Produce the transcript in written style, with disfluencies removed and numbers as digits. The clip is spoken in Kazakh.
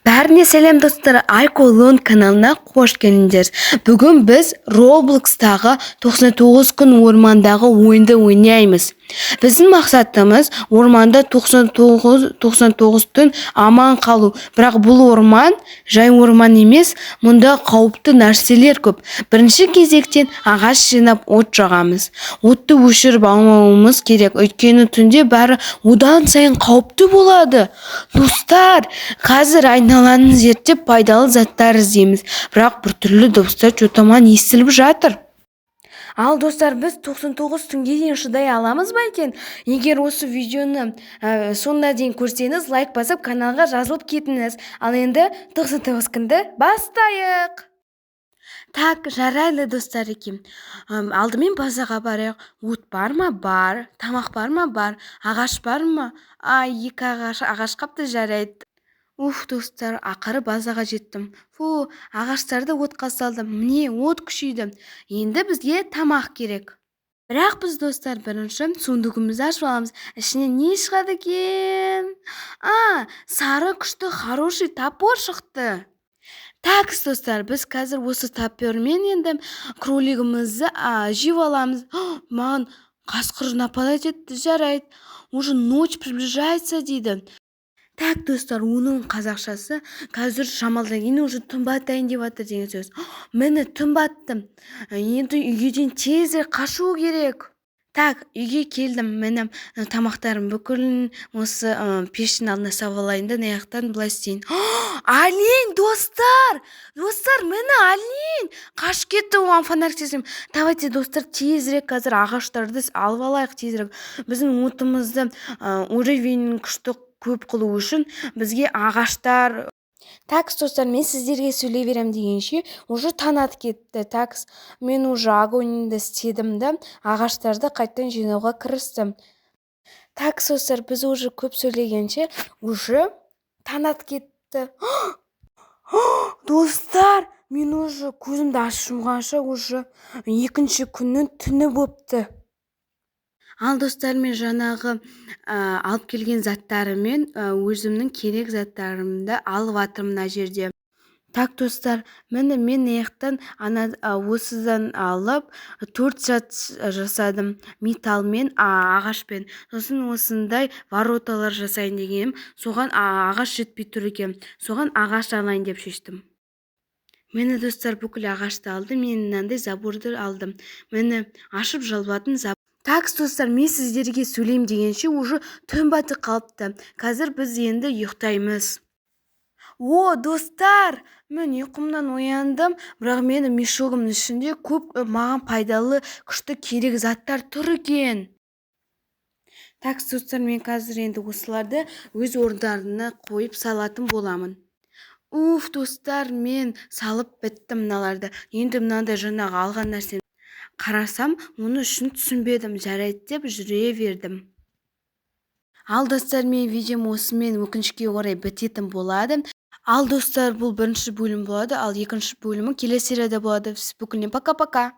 Бәріне сәлем достар, Айколон каналына қош келдіңдер. Бүгін біз Robloxтағы 99 күн ормандағы ойынды ойнаймыз. Біздің мақсатымыз орманда 99 түн аман қалу. Бірақ бұл орман жай орман емес, мұнда қауіпті нәрселер көп. Бірінші кезектен ағаш жинап от жағамыз. Отты өшіріп алмауымыз керек, өйткені түнде бәрі одан сайын қауіпті болады. Достар, қазір айналаны зерттеп пайдалы заттар іздейміз, бірақ біртүрлі дыбыстар жотаман естіліп жатыр. Ал достар, біз 99 түнге дейін шыдай аламыз ба екен? Егер осы видеоны соңына дейін көрсеңіз, лайк басып, каналға жазылып кетіңіз. Ал енді 99 күнді бастайық. Так, жарайлы достар екен. Алдымен базаға барайық. От бар ма? Бар. Тамақ бар ма? Бар. Ағаш бар ма? Екі ағаш қапты, жарайды. Достар, ақыры базаға жеттім. Ағаштарды отқа салдым. Міне, от күшейді. Енді бізге тамақ керек. Бірақ біз достар, бірінші сундугімізді ашып аламыз. Ішінен не шығады екен? Сары күшті хороший топор шықты. Так, достар, біз қазір осы топормен енді кролигімізді жеп аламыз. Маған қасқыр нападать етті, жарайды. Уже ночь приближается дейді. Так, достар, оның қазақшасы қазір шамалдан кейін уже түн батайын деп жатыр деген сөз. Міне түн батты. Енді үйге дейін тезірек қашу керек. Так, үйге келдім. Міне тамақтарым бүкілін осы пештің алдына салып алайын да, аяқтан былай істейін. Олень, достар! Достар, міне олень! Қашып кетті, оған фонарь істесем. Давайте, достар, тезірек қазір ағаштарды алып алайық тезірек. Біздің отымызды уровень күшті көп қылу үшін бізге ағаштар. Так, достар, мен сіздерге сөйлей берем дегенше уже таң атып кетті. Так, мен уже огоньды істедім да, ағаштарды қайттан жинауға кірістім. Так, достар, біз уже көп сөйлегенше уже таң атып кетті. Достар, мен уже көзімді ашып жұмғанша уже екінші күннің түні бопты. Ал достар, мен жаңағы алып келген заттарымен өзімнің керек заттарымды алып атырмын мына жерде. Так, достар, міне мен аяқтан осыдан алып 4 зат жасадым, металмен, ағашпен. Сосын осындай вороталар жасайын дегенім, соған ағаш жетпей тұр екен. Соған ағаш алайын деп шештім. Мені достар, бүкіл ағашты алдым, мен мынандай заборды алдым. Мені ашып жалбатын забор. Так, достар, мен сіздерге сөйлейм дегенше уже түн батып қалыпты. Қазір біз енді ұйықтаймыз. Достар, мен ұйқымнан ояндым, бірақ менің мешогымның ішінде көп маған пайдалы күшті керек заттар тұр екен. Так, достар, мен қазір енді осыларды өз орындарына қойып салатын боламын. Достар, мен салып біттім мыналарды. Енді мынандай жаңағы алған нәрсені қарасам, оны үшін түсінбедім, жарайды деп жүре бердім. Ал достар, мен видеом осымен өкінішке орай бітетін болады. Ал достар, бұл бірінші бөлім болады, ал екінші бөлімі келесі серияда болады. Бүкіліне пока-пока.